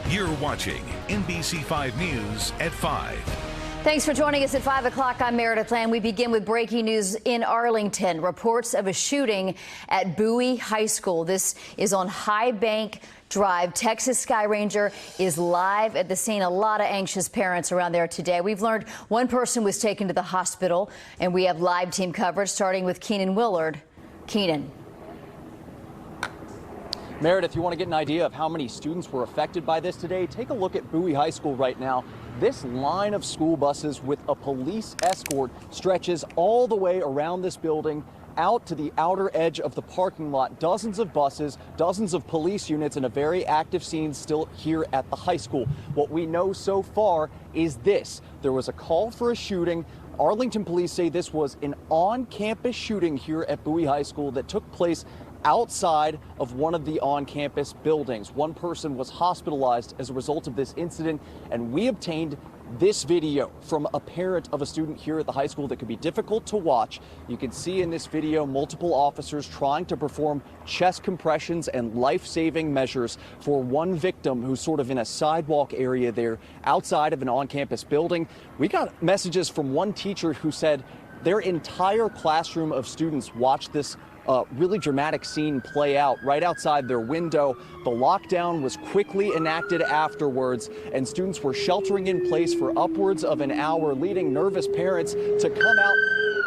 You're watching NBC5 News at 5. Thanks for joining us at 5 o'clock. I'm Meredith Land. We begin with breaking news in Arlington. Reports of a shooting at Bowie High School. This is on High Bank Drive. Texas Sky Ranger is live at the scene. A lot of anxious parents around there today. We've learned one person was taken to the hospital, and we have live team coverage starting with Keenan Willard. Keenan. Meredith, you want to get an idea of how many students were affected by this today? Take a look at Bowie High School right now. This line of school buses with a police escort stretches all the way around this building out to the outer edge of the parking lot. Dozens of buses, dozens of police units, and a very active scene still here at the high school. What we know so far is this. There was a call for a shooting. Arlington police say this was an on-campus shooting here at Bowie High School that took place outside of one of the on-campus buildings. One person was hospitalized as a result of this incident, and we obtained this video from a parent of a student here at the high school that could be difficult to watch. You can see in this video multiple officers trying to perform chest compressions and life-saving measures for one victim who's sort of in a sidewalk area there outside of an on-campus building. We got messages from one teacher who said their entire classroom of students watched this really dramatic scene play out right outside their window. The lockdown was quickly enacted afterwards, and students were sheltering in place for upwards of an hour, leading nervous parents to come out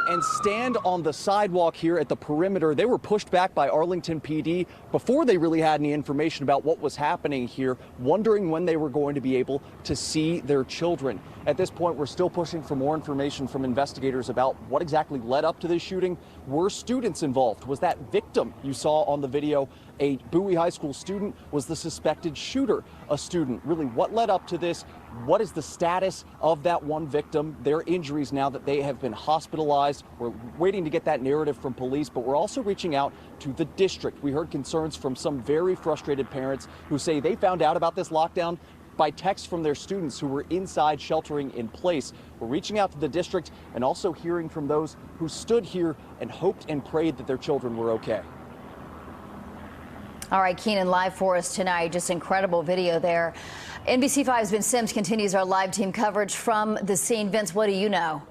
and stand on the sidewalk here at the perimeter. They were pushed back by Arlington PD before they really had any information about what was happening here, wondering when they were going to be able to see their children. At this point, we're still pushing for more information from investigators about what exactly led up to this shooting. Were students involved? Was that victim you saw on the video a Bowie High School student? Was the suspected shooter a student? Really, what led up to this? What is the status of that one victim? Their injuries now that they have been hospitalized. We're waiting to get that narrative from police, but we're also reaching out to the district. We heard concerns from some very frustrated parents who say they found out about this lockdown by text from their students who were inside sheltering in place. We're reaching out to the district and also hearing from those who stood here and hoped and prayed that their children were okay. All right, Keenan, live for us tonight. Just incredible video there. NBC5's Vince Sims continues our live team coverage from the scene. Vince, what do you know?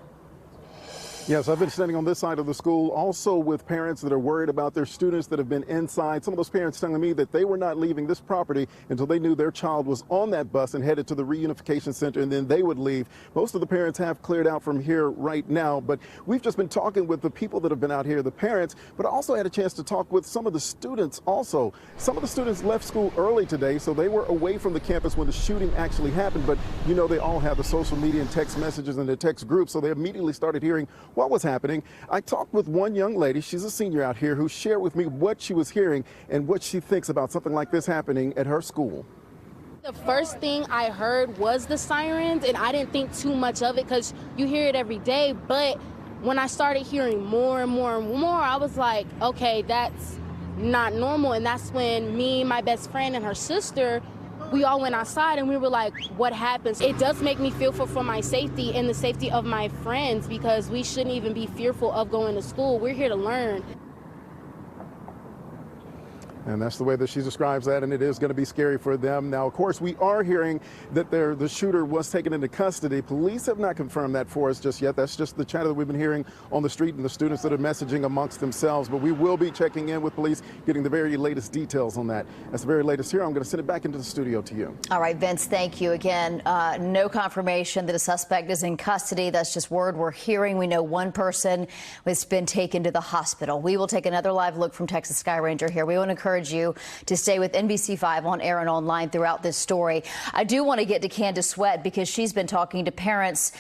Yes, I've been standing on this side of the school, also with parents that are worried about their students that have been inside. Some of those parents telling me that they were not leaving this property until they knew their child was on that bus and headed to the reunification center, and then they would leave. Most of the parents have cleared out from here right now, but we've just been talking with the people that have been out here, the parents, but I also had a chance to talk with some of the students also. Some of the students left school early today, so they were away from the campus when the shooting actually happened, but you know they all have the social media and text messages in their text group, so they immediately started hearing what was happening. I talked with one young lady, she's a senior out here, who shared with me what she was hearing and what she thinks about something like this happening at her school. The first thing I heard was the sirens, and I didn't think too much of it because you hear it every day. But when I started hearing more and more and more, I was like, okay, that's not normal. And that's when me, my best friend, and her sister, we all went outside and we were like, what happens? It does make me fearful for my safety and the safety of my friends, because we shouldn't even be fearful of going to school. We're here to learn. And that's the way that she describes that, and it is going to be scary for them. Now, of course, we are hearing that the shooter was taken into custody. Police have not confirmed that for us just yet. That's just the chatter that we've been hearing on the street and the students that are messaging amongst themselves. But we will be checking in with police, getting the very latest details on that. That's the very latest here. I'm going to send it back into the studio to you. All right, Vince, thank you again. No confirmation that a suspect is in custody. That's just word we're hearing. We know one person has been taken to the hospital. We will take another live look from Texas Sky Ranger here. We want to encourage you to stay with NBC5 on air and online throughout this story. I do want to get to Candace Sweat because she's been talking to parents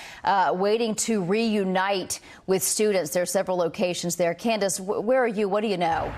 waiting to reunite with students. There are several locations there. Candace, where are you? What do you know?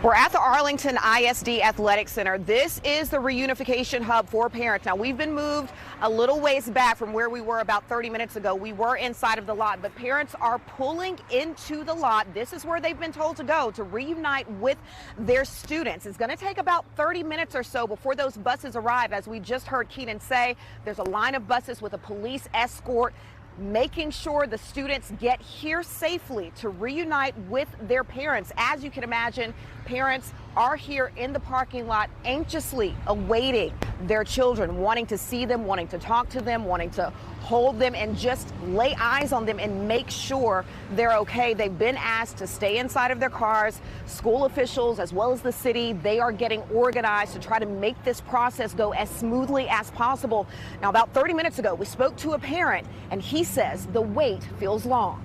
We're at the Arlington ISD Athletic Center. This is the reunification hub for parents. Now, we've been moved a little ways back from where we were about 30 minutes ago. We were inside of the lot, but parents are pulling into the lot. This is where they've been told to go to reunite with their students. It's going to take about 30 minutes or so before those buses arrive. As we just heard Keenan say, there's a line of buses with a police escort making sure the students get here safely to reunite with their parents. As you can imagine, parents are here in the parking lot anxiously awaiting their children, wanting to see them, wanting to talk to them, wanting to hold them and just lay eyes on them and make sure they're okay. They've been asked to stay inside of their cars. School officials, as well as the city, they are getting organized to try to make this process go as smoothly as possible. Now, about 30 minutes ago, we spoke to a parent, and he says the wait feels long.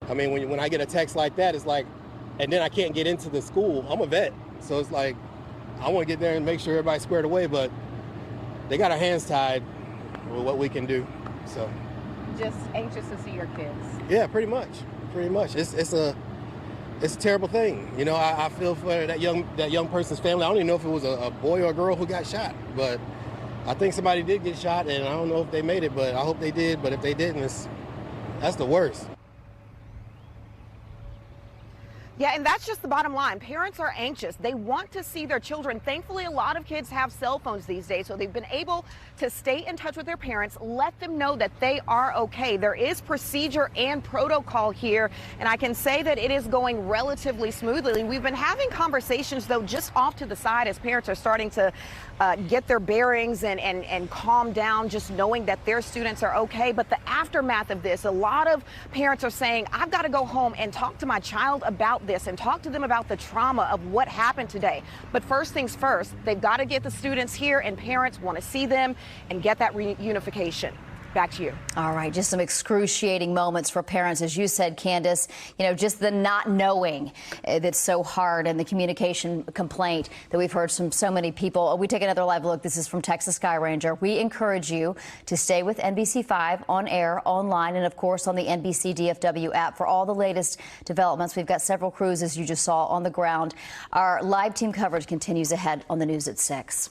I mean, when I get a text like that, it's like, and then I can't get into the school. I'm a vet, so it's like, I want to get there and make sure everybody's squared away, but they got our hands tied with what we can do, so. Just anxious to see your kids. Yeah, pretty much. It's a terrible thing. You know, I feel for that young person's family. I don't even know if it was a boy or a girl who got shot, but I think somebody did get shot, and I don't know if they made it, but I hope they did. But if they didn't, that's the worst. Yeah, and that's just the bottom line. Parents are anxious. They want to see their children. Thankfully, a lot of kids have cell phones these days, so they've been able to stay in touch with their parents, let them know that they are okay. There is procedure and protocol here, and I can say that it is going relatively smoothly. We've been having conversations, though, just off to the side as parents are starting to get their bearings and calm down, just knowing that their students are okay. But the aftermath of this, a lot of parents are saying, I've got to go home and talk to my child about this and talk to them about the trauma of what happened today. But first things first, they've got to get the students here, and parents want to see them and get that reunification. Back to you. All right, just some excruciating moments for parents, as you said, Candace. You know, just the not knowing that's so hard, and the communication complaint that we've heard from so many people. We take another live look. This is from Texas Sky Ranger. We encourage you to stay with NBC5 on air, online, and of course on the NBC DFW app for all the latest developments. We've got several crews, as you just saw, on the ground. Our live team coverage continues ahead on the news at 6.